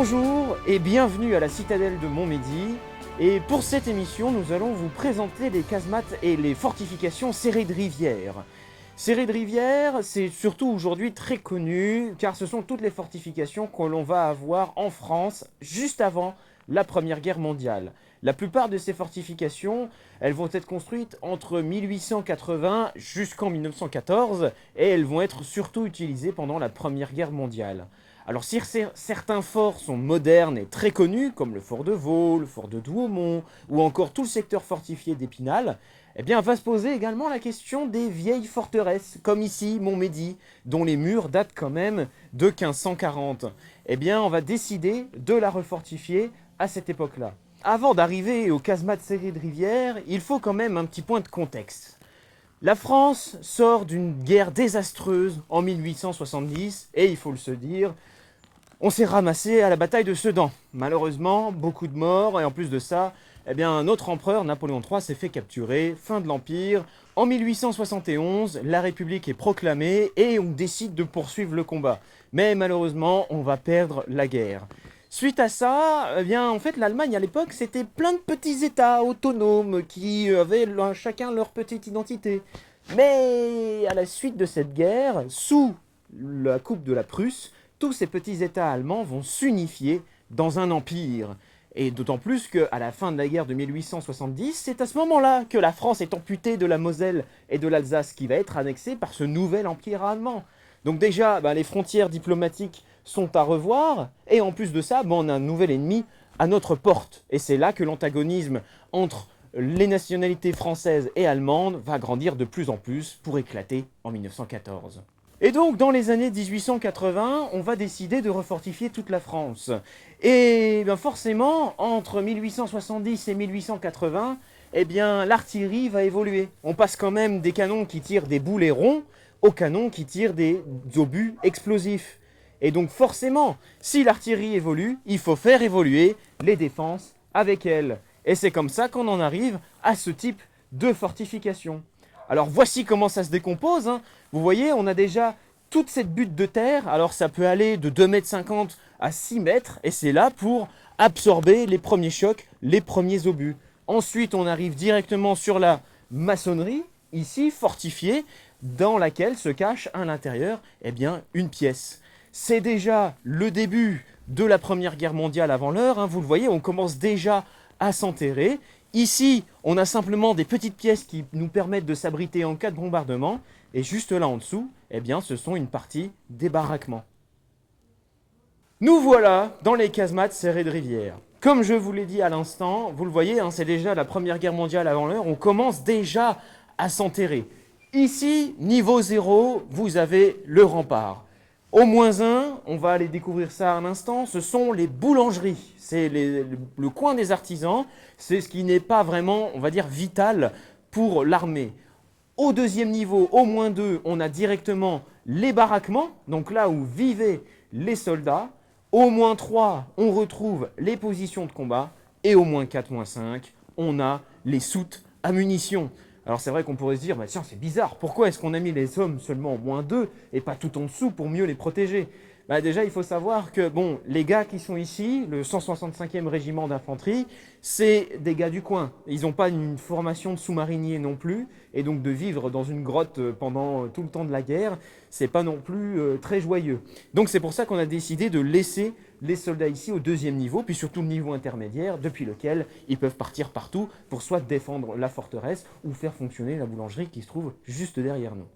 Bonjour et bienvenue à la citadelle de Montmédy. Et pour cette émission, nous allons vous présenter les casemates et les fortifications Serrées de Rivière. Serrées de Rivière, c'est surtout aujourd'hui très connu car ce sont toutes les fortifications que l'on va avoir en France juste avant la Première Guerre mondiale. La plupart de ces fortifications, elles vont être construites entre 1880 jusqu'en 1914 et elles vont être surtout utilisées pendant la Première Guerre mondiale. Alors si certains forts sont modernes et très connus, comme le fort de Vaux, le fort de Douaumont, ou encore tout le secteur fortifié d'Épinal, eh bien va se poser également la question des vieilles forteresses, comme ici, Montmédy, dont les murs datent quand même de 1540. Eh bien on va décider de la refortifier à cette époque-là. Avant d'arriver aux casemates serrées de Rivière, il faut quand même un petit point de contexte. La France sort d'une guerre désastreuse en 1870, et il faut le se dire, on s'est ramassé à la bataille de Sedan. Malheureusement, beaucoup de morts, et en plus de ça, eh bien, notre empereur, Napoléon III, s'est fait capturer, fin de l'Empire. En 1871, la République est proclamée et on décide de poursuivre le combat. Mais malheureusement, on va perdre la guerre. Suite à ça, eh bien, en fait, l'Allemagne à l'époque, c'était plein de petits États autonomes qui avaient chacun leur petite identité. Mais à la suite de cette guerre, sous la coupe de la Prusse, tous ces petits États allemands vont s'unifier dans un empire. Et d'autant plus qu'à la fin de la guerre de 1870, c'est à ce moment-là que la France est amputée de la Moselle et de l'Alsace, qui va être annexée par ce nouvel empire allemand. Donc déjà, les frontières diplomatiques sont à revoir, et en plus de ça, on a un nouvel ennemi à notre porte. Et c'est là que l'antagonisme entre les nationalités françaises et allemandes va grandir de plus en plus pour éclater en 1914. Et donc, dans les années 1880, on va décider de refortifier toute la France. Et forcément, entre 1870 et 1880, l'artillerie va évoluer. On passe quand même des canons qui tirent des boulets ronds aux canons qui tirent des obus explosifs. Et donc forcément, si l'artillerie évolue, il faut faire évoluer les défenses avec elle. Et c'est comme ça qu'on en arrive à ce type de fortification. Alors voici comment ça se décompose. Vous voyez, on a déjà toute cette butte de terre. Alors ça peut aller de 2,50 m à 6 mètres. Et c'est là pour absorber les premiers chocs, les premiers obus. Ensuite, on arrive directement sur la maçonnerie, ici fortifiée, dans laquelle se cache à l'intérieur une pièce. C'est déjà le début de la Première Guerre mondiale avant l'heure. Vous le voyez, on commence déjà à s'enterrer. Ici, on a simplement des petites pièces qui nous permettent de s'abriter en cas de bombardement. Et juste là en dessous, ce sont une partie des baraquements. Nous voilà dans les casemates serrées de Rivière. Comme je vous l'ai dit à l'instant, vous le voyez, c'est déjà la Première Guerre mondiale avant l'heure. On commence déjà à s'enterrer. Ici, niveau 0, vous avez le rempart. Au -1, on va aller découvrir ça un instant, ce sont les boulangeries. C'est le coin des artisans, c'est ce qui n'est pas vraiment, on va dire, vital pour l'armée. Au deuxième niveau, au -2, on a directement les baraquements, donc là où vivaient les soldats. Au -3, on retrouve les positions de combat. Et au -4, -5, on a les soutes à munitions. Alors c'est vrai qu'on pourrait se dire, tiens, c'est bizarre, pourquoi est-ce qu'on a mis les hommes seulement au -2 et pas tout en dessous pour mieux les protéger? Déjà, il faut savoir que les gars qui sont ici, le 165e régiment d'infanterie, c'est des gars du coin. Ils n'ont pas une formation de sous-marinier non plus, et donc de vivre dans une grotte pendant tout le temps de la guerre, c'est pas non plus très joyeux. Donc c'est pour ça qu'on a décidé de laisser les soldats ici au deuxième niveau, puis surtout le niveau intermédiaire, depuis lequel ils peuvent partir partout pour soit défendre la forteresse ou faire fonctionner la boulangerie qui se trouve juste derrière nous.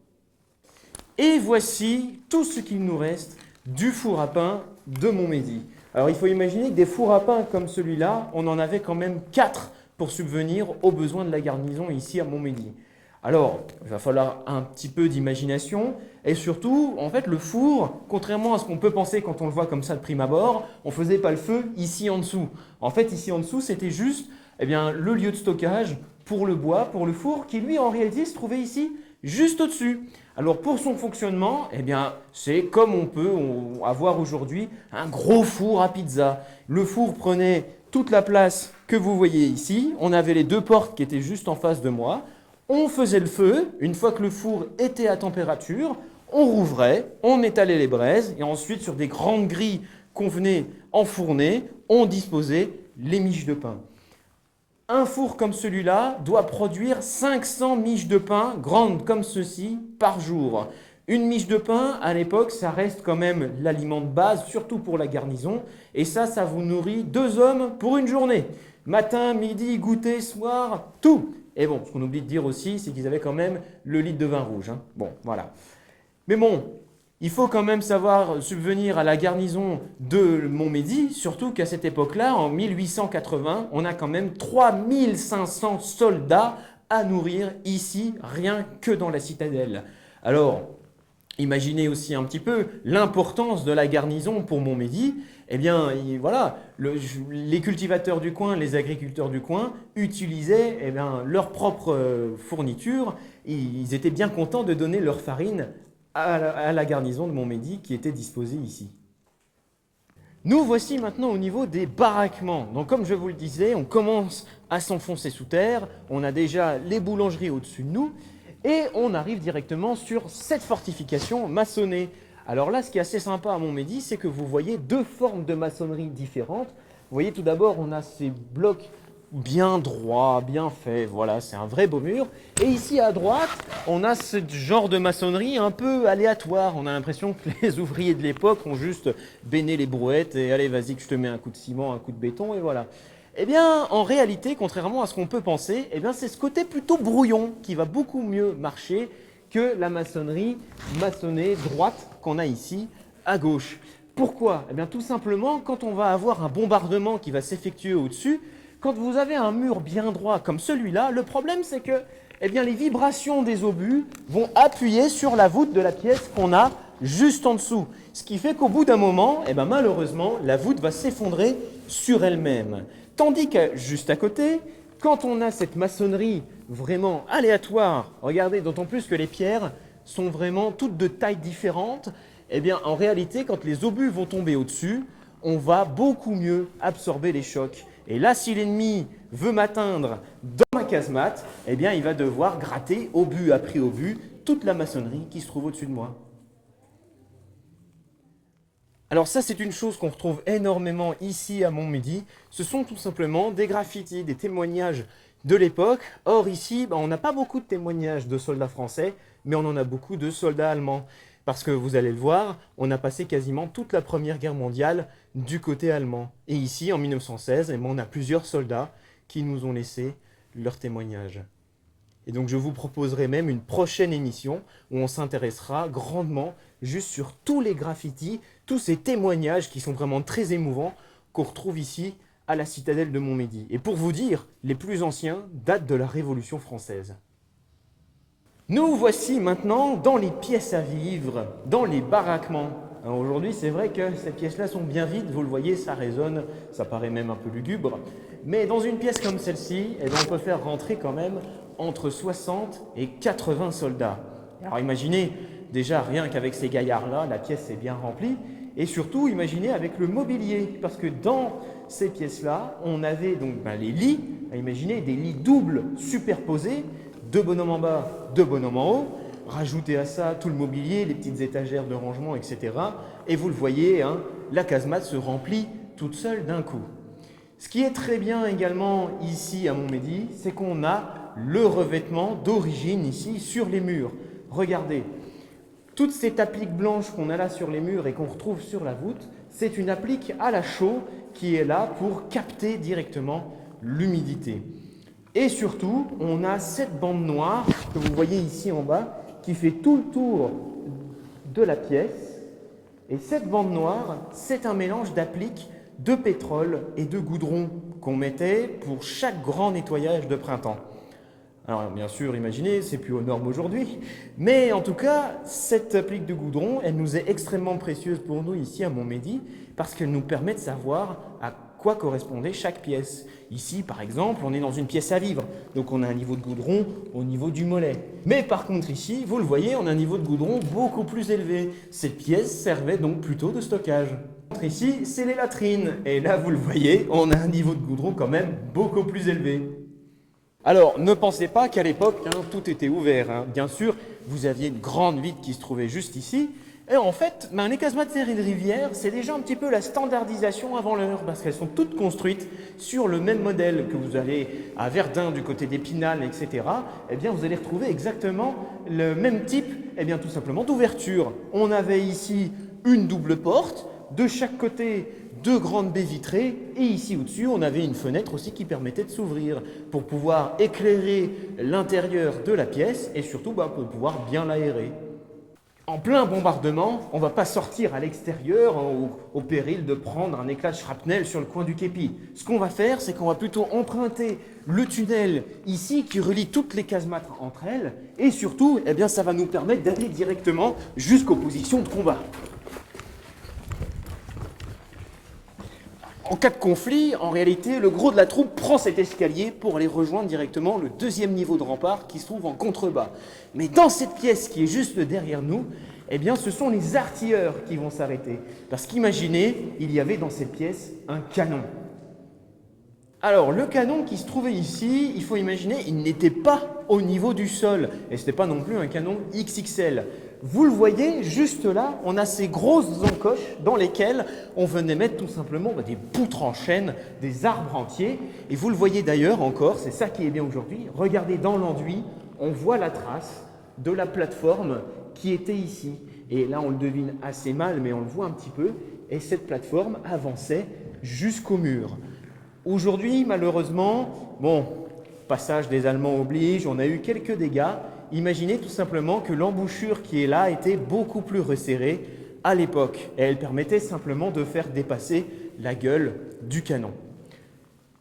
Et voici tout ce qu'il nous reste du four à pain de Montmédy. Alors il faut imaginer que des fours à pain comme celui-là, on en avait quand même 4 pour subvenir aux besoins de la garnison ici à Montmédy. Alors, il va falloir un petit peu d'imagination et surtout, en fait, le four, contrairement à ce qu'on peut penser quand on le voit comme ça de prime abord, on ne faisait pas le feu ici en dessous. En fait, ici en dessous, c'était juste le lieu de stockage pour le bois, pour le four, qui lui, en réalité, se trouvait ici, juste au-dessus. Alors pour son fonctionnement, c'est comme on peut avoir aujourd'hui un gros four à pizza. Le four prenait toute la place que vous voyez ici. On avait les 2 portes qui étaient juste en face de moi. On faisait le feu. Une fois que le four était à température, on rouvrait, on étalait les braises et ensuite sur des grandes grilles qu'on venait enfournés, on disposait les miches de pain. Un four comme celui-là doit produire 500 miches de pain, grandes comme ceci, par jour. Une miche de pain, à l'époque, ça reste quand même l'aliment de base, surtout pour la garnison. Et ça vous nourrit 2 hommes pour une journée. Matin, midi, goûter, soir, tout. Et bon, ce qu'on oublie de dire aussi, c'est qu'ils avaient quand même le litre de vin rouge. Hein. Bon, voilà. Mais bon, il faut quand même savoir subvenir à la garnison de Montmédy, surtout qu'à cette époque-là, en 1880, on a quand même 3500 soldats à nourrir ici, rien que dans la citadelle. Alors, imaginez aussi un petit peu l'importance de la garnison pour Montmédy. Eh bien, voilà, les cultivateurs du coin, les agriculteurs du coin utilisaient leur propre fourniture. Ils étaient bien contents de donner leur farine à la garnison de Montmédy qui était disposée ici. Nous voici maintenant au niveau des baraquements. Donc comme je vous le disais, on commence à s'enfoncer sous terre. On a déjà les boulangeries au-dessus de nous. Et on arrive directement sur cette fortification maçonnée. Alors là, ce qui est assez sympa à Montmédy, c'est que vous voyez 2 formes de maçonnerie différentes. Vous voyez tout d'abord, on a ces blocs bien droits, bien faits. Voilà, c'est un vrai beau mur. Et ici à droite, on a ce genre de maçonnerie un peu aléatoire. On a l'impression que les ouvriers de l'époque ont juste béné les brouettes et allez, vas-y que je te mets un coup de ciment, un coup de béton et voilà. Eh bien, en réalité, contrairement à ce qu'on peut penser, eh bien, c'est ce côté plutôt brouillon qui va beaucoup mieux marcher que la maçonnerie maçonnée droite qu'on a ici à gauche. Pourquoi? Eh bien, tout simplement, quand on va avoir un bombardement qui va s'effectuer au-dessus, quand vous avez un mur bien droit comme celui-là, le problème c'est que eh bien, les vibrations des obus vont appuyer sur la voûte de la pièce qu'on a juste en dessous. Ce qui fait qu'au bout d'un moment, eh bien, malheureusement, la voûte va s'effondrer sur elle-même. Tandis que juste à côté, quand on a cette maçonnerie vraiment aléatoire, regardez, d'autant plus que les pierres sont vraiment toutes de tailles différentes, eh bien en réalité, quand les obus vont tomber au-dessus, on va beaucoup mieux absorber les chocs. Et là, si l'ennemi veut m'atteindre dans ma casemate, eh bien il va devoir gratter obus après obus toute la maçonnerie qui se trouve au-dessus de moi. Alors ça, c'est une chose qu'on retrouve énormément ici à Montmédy. Ce sont tout simplement des graffitis, des témoignages de l'époque. Or ici, on n'a pas beaucoup de témoignages de soldats français, mais on en a beaucoup de soldats allemands. Parce que vous allez le voir, on a passé quasiment toute la Première Guerre mondiale du côté allemand. Et ici, en 1916, on a plusieurs soldats qui nous ont laissé leurs témoignages. Et donc je vous proposerai même une prochaine émission où on s'intéressera grandement juste sur tous les graffitis, tous ces témoignages qui sont vraiment très émouvants qu'on retrouve ici à la citadelle de Montmédy. Et pour vous dire, les plus anciens datent de la Révolution française. Nous voici maintenant dans les pièces à vivre, dans les baraquements. Aujourd'hui, c'est vrai que ces pièces-là sont bien vides, vous le voyez, ça résonne, ça paraît même un peu lugubre. Mais dans une pièce comme celle-ci, on peut faire rentrer quand même entre 60 et 80 soldats. Alors imaginez, déjà rien qu'avec ces gaillards-là, la pièce est bien remplie. Et surtout, imaginez avec le mobilier, parce que dans ces pièces-là, on avait donc les lits, imaginez des lits doubles superposés, 2 bonhommes en bas, 2 bonhommes en haut. Rajoutez à ça tout le mobilier, les petites étagères de rangement, etc. Et vous le voyez, la casemate se remplit toute seule d'un coup. Ce qui est très bien également ici à Montmédy, c'est qu'on a le revêtement d'origine ici sur les murs. Regardez, toute cette applique blanche qu'on a là sur les murs et qu'on retrouve sur la voûte, c'est une applique à la chaux qui est là pour capter directement l'humidité. Et surtout, on a cette bande noire que vous voyez ici en bas qui fait tout le tour de la pièce. Et cette bande noire, c'est un mélange d'appliques de pétrole et de goudron qu'on mettait pour chaque grand nettoyage de printemps. Alors bien sûr, imaginez, c'est plus aux normes aujourd'hui, mais en tout cas, cette applique de goudron, elle nous est extrêmement précieuse pour nous ici à Montmédy parce qu'elle nous permet de savoir à quoi correspondait chaque pièce. Ici, par exemple, on est dans une pièce à vivre, donc on a un niveau de goudron au niveau du mollet. Mais par contre ici, vous le voyez, on a un niveau de goudron beaucoup plus élevé. Cette pièce servait donc plutôt de stockage. Ici, c'est les latrines, et là, vous le voyez, on a un niveau de goudron quand même beaucoup plus élevé. Alors, ne pensez pas qu'à l'époque, tout était ouvert. Bien sûr, vous aviez une grande vitre qui se trouvait juste ici, Et en fait, les casemates serrées de rivière, c'est déjà un petit peu la standardisation avant l'heure, parce qu'elles sont toutes construites sur le même modèle que vous allez à Verdun du côté d'Épinal, etc. Eh bien, vous allez retrouver exactement le même type, tout simplement d'ouverture. On avait ici une double porte, de chaque côté deux grandes baies vitrées, et ici au-dessus, on avait une fenêtre aussi qui permettait de s'ouvrir pour pouvoir éclairer l'intérieur de la pièce et surtout pour pouvoir bien l'aérer. En plein bombardement, on ne va pas sortir à l'extérieur au péril de prendre un éclat de shrapnel sur le coin du képi. Ce qu'on va faire, c'est qu'on va plutôt emprunter le tunnel ici qui relie toutes les casemates entre elles et surtout, ça va nous permettre d'aller directement jusqu'aux positions de combat. En cas de conflit, en réalité, le gros de la troupe prend cet escalier pour aller rejoindre directement le deuxième niveau de rempart qui se trouve en contrebas. Mais dans cette pièce qui est juste derrière nous, ce sont les artilleurs qui vont s'arrêter. Parce qu'imaginez, il y avait dans cette pièce un canon. Alors, le canon qui se trouvait ici, il faut imaginer, il n'était pas au niveau du sol. Et ce n'était pas non plus un canon XXL. Vous le voyez, juste là, on a ces grosses encoches dans lesquelles on venait mettre tout simplement des poutres en chêne, des arbres entiers. Et vous le voyez d'ailleurs encore, c'est ça qui est bien aujourd'hui. Regardez dans l'enduit, on voit la trace de la plateforme qui était ici. Et là, on le devine assez mal, mais on le voit un petit peu. Et cette plateforme avançait jusqu'au mur. Aujourd'hui, malheureusement, passage des Allemands oblige, on a eu quelques dégâts. Imaginez tout simplement que l'embouchure qui est là était beaucoup plus resserrée à l'époque. Et elle permettait simplement de faire dépasser la gueule du canon.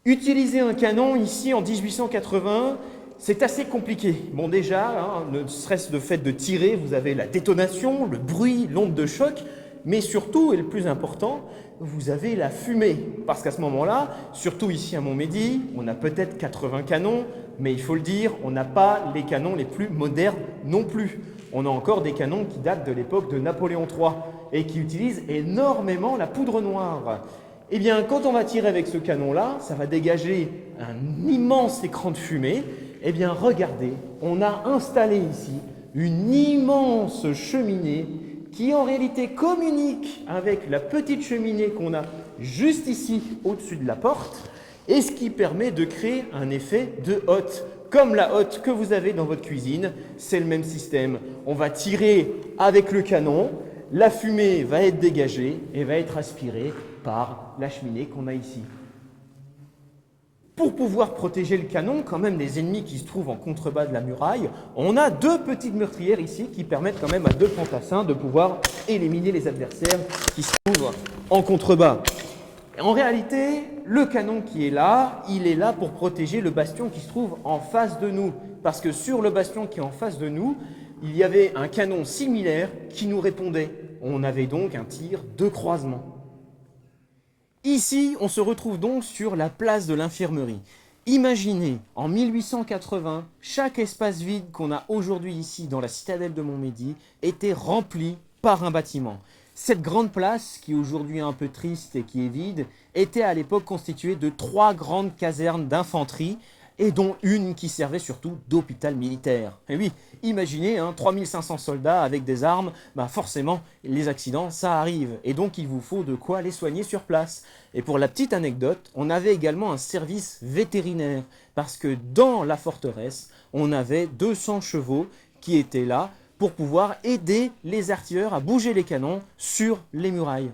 Utiliser un canon ici en 1880, c'est assez compliqué. Bon déjà, ne serait-ce le fait de tirer, vous avez la détonation, le bruit, l'onde de choc, mais surtout, et le plus important, vous avez la fumée. Parce qu'à ce moment-là, surtout ici à Montmédy, on a peut-être 80 canons, mais il faut le dire, on n'a pas les canons les plus modernes non plus. On a encore des canons qui datent de l'époque de Napoléon III et qui utilisent énormément la poudre noire. Eh bien, quand on va tirer avec ce canon-là, ça va dégager un immense écran de fumée. Eh bien, regardez, on a installé ici une immense cheminée qui en réalité communique avec la petite cheminée qu'on a juste ici au-dessus de la porte et ce qui permet de créer un effet de hotte. Comme la hotte que vous avez dans votre cuisine, c'est le même système. On va tirer avec le canon, la fumée va être dégagée et va être aspirée par la cheminée qu'on a ici. Pour pouvoir protéger le canon, quand même des ennemis qui se trouvent en contrebas de la muraille, on a deux petites meurtrières ici qui permettent quand même à deux fantassins de pouvoir éliminer les adversaires qui se trouvent en contrebas. Et en réalité, le canon qui est là, il est là pour protéger le bastion qui se trouve en face de nous. Parce que sur le bastion qui est en face de nous, il y avait un canon similaire qui nous répondait. On avait donc un tir de croisement. Ici, on se retrouve donc sur la place de l'infirmerie. Imaginez, en 1880, chaque espace vide qu'on a aujourd'hui ici dans la citadelle de Montmédy était rempli par un bâtiment. Cette grande place, qui aujourd'hui est un peu triste et qui est vide, était à l'époque constituée de 3 grandes casernes d'infanterie et dont une qui servait surtout d'hôpital militaire. Et oui, imaginez, 3500 soldats avec des armes, forcément, les accidents, ça arrive. Et donc, il vous faut de quoi les soigner sur place. Et pour la petite anecdote, on avait également un service vétérinaire, parce que dans la forteresse, on avait 200 chevaux qui étaient là pour pouvoir aider les artilleurs à bouger les canons sur les murailles.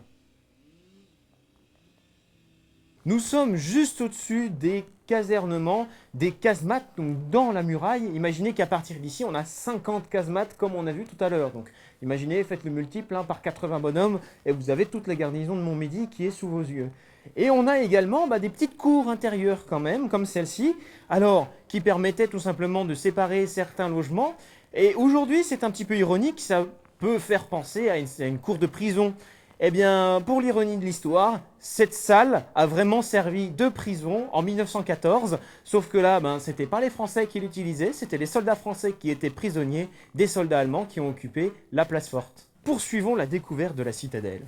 Nous sommes juste au-dessus des casernements, des casemates donc dans la muraille. Imaginez qu'à partir d'ici, on a 50 casemates comme on a vu tout à l'heure. Donc imaginez, faites le multiple par 80 bonhommes et vous avez toute la garnison de Montmédy qui est sous vos yeux. Et on a également des petites cours intérieures quand même, comme celle-ci, alors qui permettaient tout simplement de séparer certains logements. Et aujourd'hui, c'est un petit peu ironique, ça peut faire penser à une cour de prison. Eh bien, pour l'ironie de l'histoire, cette salle a vraiment servi de prison en 1914, sauf que là, c'était pas les Français qui l'utilisaient, c'était les soldats français qui étaient prisonniers des soldats allemands qui ont occupé la place forte. Poursuivons la découverte de la citadelle.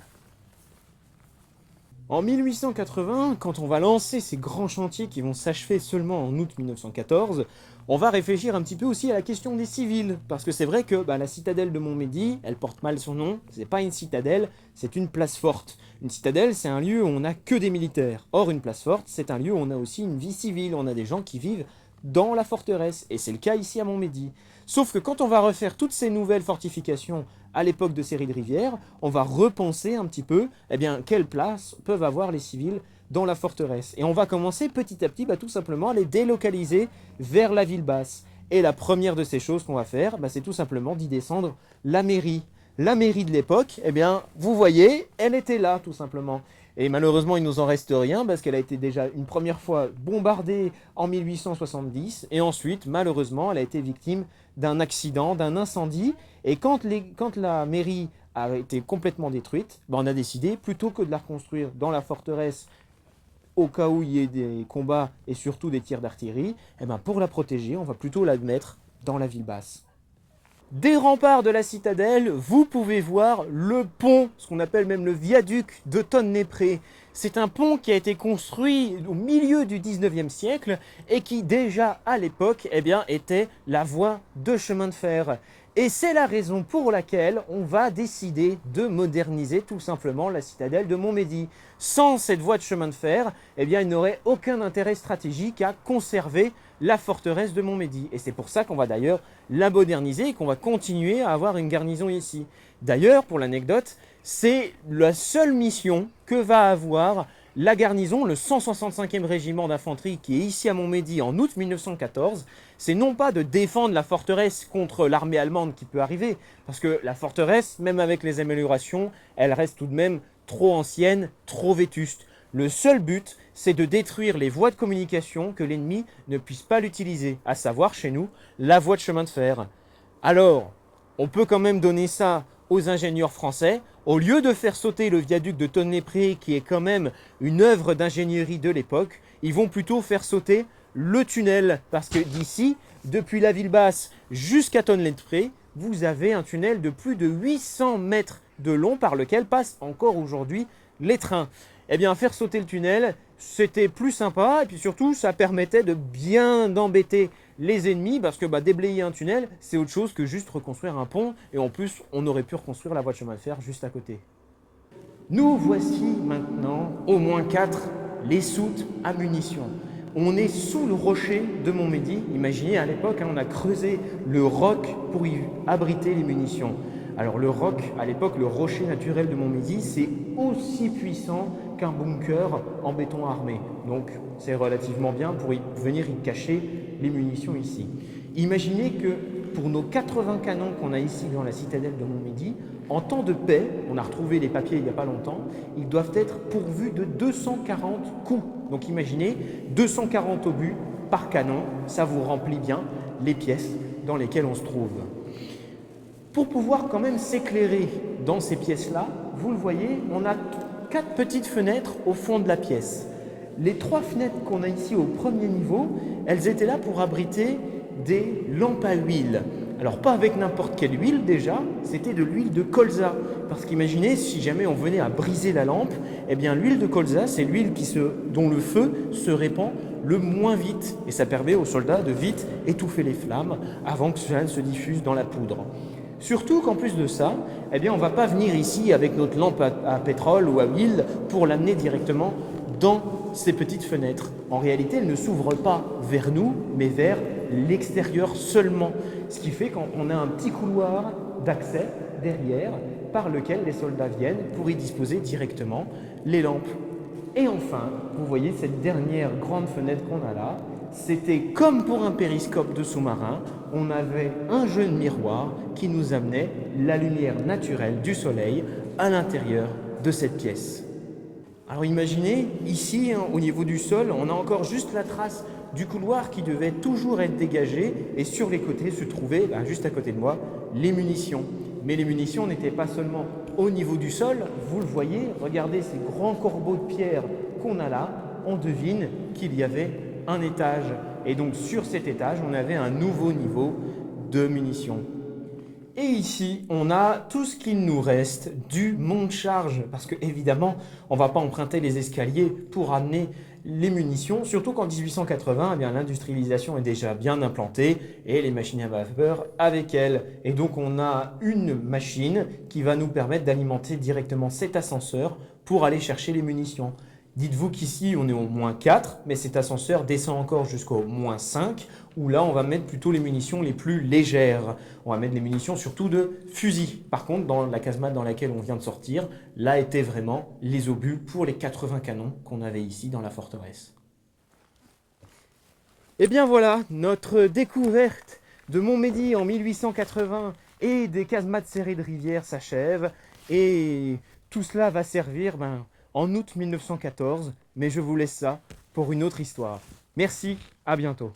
En 1880, quand on va lancer ces grands chantiers qui vont s'achever seulement en août 1914, on va réfléchir un petit peu aussi à la question des civils. Parce que c'est vrai que la citadelle de Montmédy, elle porte mal son nom, c'est pas une citadelle, c'est une place forte. Une citadelle, c'est un lieu où on n'a que des militaires. Or, une place forte, c'est un lieu où on a aussi une vie civile, on a des gens qui vivent dans la forteresse. Et c'est le cas ici à Montmédy. Sauf que quand on va refaire toutes ces nouvelles fortifications à l'époque de Série de Rivière, on va repenser un petit peu quelle place peuvent avoir les civils dans la forteresse. Et on va commencer petit à petit tout simplement à les délocaliser vers la ville basse. Et la première de ces choses qu'on va faire, c'est tout simplement d'y descendre la mairie. La mairie de l'époque, vous voyez, elle était là tout simplement. Et malheureusement, il nous en reste rien parce qu'elle a été déjà une première fois bombardée en 1870 et ensuite, malheureusement, elle a été victime d'un accident, d'un incendie. Et quand la mairie a été complètement détruite, on a décidé, plutôt que de la reconstruire dans la forteresse au cas où il y ait des combats et surtout des tirs d'artillerie, pour la protéger, on va plutôt la mettre dans la ville basse. Des remparts de la citadelle, vous pouvez voir le pont, ce qu'on appelle même le viaduc de Tonne-les-Prés. C'est un pont qui a été construit au milieu du 19e siècle et qui déjà à l'époque était la voie de chemin de fer. Et c'est la raison pour laquelle on va décider de moderniser tout simplement la citadelle de Montmédy. Sans cette voie de chemin de fer, il n'aurait aucun intérêt stratégique à conserver la forteresse de Montmédy. Et c'est pour ça qu'on va d'ailleurs la moderniser et qu'on va continuer à avoir une garnison ici. D'ailleurs, pour l'anecdote, c'est la seule mission que va avoir la garnison, le 165e régiment d'infanterie qui est ici à Montmédy en août 1914, c'est non pas de défendre la forteresse contre l'armée allemande qui peut arriver, parce que la forteresse, même avec les améliorations, elle reste tout de même trop ancienne, trop vétuste. Le seul but, c'est de détruire les voies de communication que l'ennemi ne puisse pas l'utiliser, à savoir chez nous, la voie de chemin de fer. Alors, on peut quand même donner ça aux ingénieurs français. Au lieu de faire sauter le viaduc de Tonne-les-Prés, qui est quand même une œuvre d'ingénierie de l'époque, ils vont plutôt faire sauter le tunnel. Parce que d'ici, depuis la ville basse jusqu'à Tonne-les-Prés, vous avez un tunnel de plus de 800 mètres de long par lequel passent encore aujourd'hui les trains. Faire sauter le tunnel, c'était plus sympa et puis surtout, ça permettait de bien embêter les ennemis parce que déblayer un tunnel, c'est autre chose que juste reconstruire un pont et en plus, on aurait pu reconstruire la voie de chemin de fer juste à côté. Nous voici maintenant, au moins 4, les soutes à munitions. On est sous le rocher de Montmédy. Imaginez, à l'époque, on a creusé le roc pour y abriter les munitions. Alors le roc, à l'époque, le rocher naturel de Montmédy, c'est aussi puissant qu'un bunker en béton armé. Donc c'est relativement bien pour venir y cacher les munitions ici. Imaginez que pour nos 80 canons qu'on a ici dans la citadelle de Montmédy, en temps de paix, on a retrouvé les papiers il n'y a pas longtemps, ils doivent être pourvus de 240 coups. Donc imaginez, 240 obus par canon, ça vous remplit bien les pièces dans lesquelles on se trouve. Pour pouvoir quand même s'éclairer dans ces pièces-là, vous le voyez, on a 4 petites fenêtres au fond de la pièce. Les 3 fenêtres qu'on a ici au premier niveau, elles étaient là pour abriter des lampes à huile. Alors pas avec n'importe quelle huile déjà, c'était de l'huile de colza. Parce qu'imaginez, si jamais on venait à briser la lampe, l'huile de colza, c'est l'huile dont le feu se répand le moins vite. Et ça permet aux soldats de vite étouffer les flammes avant que cela ne se diffuse dans la poudre. Surtout qu'en plus de ça, on ne va pas venir ici avec notre lampe à pétrole ou à huile pour l'amener directement dans ces petites fenêtres. En réalité, elles ne s'ouvrent pas vers nous, mais vers l'extérieur seulement. Ce qui fait qu'on a un petit couloir d'accès derrière par lequel les soldats viennent pour y disposer directement les lampes. Et enfin, vous voyez cette dernière grande fenêtre qu'on a là, c'était comme pour un périscope de sous-marin, on avait un jeu de miroir qui nous amenait la lumière naturelle du soleil à l'intérieur de cette pièce. Alors imaginez, ici, au niveau du sol, on a encore juste la trace du couloir qui devait toujours être dégagé et sur les côtés se trouvaient, juste à côté de moi, les munitions. Mais les munitions n'étaient pas seulement au niveau du sol, vous le voyez, regardez ces grands corbeaux de pierre qu'on a là, on devine qu'il y avait un étage. Et donc sur cet étage, on avait un nouveau niveau de munitions. Et ici, on a tout ce qu'il nous reste du monte-charge, parce que évidemment, on ne va pas emprunter les escaliers pour amener les munitions, surtout qu'en 1880, eh bien, l'industrialisation est déjà bien implantée et les machines à vapeur avec elle. Et donc on a une machine qui va nous permettre d'alimenter directement cet ascenseur pour aller chercher les munitions. Dites-vous qu'ici on est au -4, mais cet ascenseur descend encore jusqu'au -5, où là on va mettre plutôt les munitions les plus légères. On va mettre les munitions surtout de fusil. Par contre, dans la casemate dans laquelle on vient de sortir, là étaient vraiment les obus pour les 80 canons qu'on avait ici dans la forteresse. Et bien voilà, notre découverte de Montmédy en 1880 et des casemates serrées de rivière s'achève. Et tout cela va servir en août 1914, mais je vous laisse ça pour une autre histoire. Merci, à bientôt.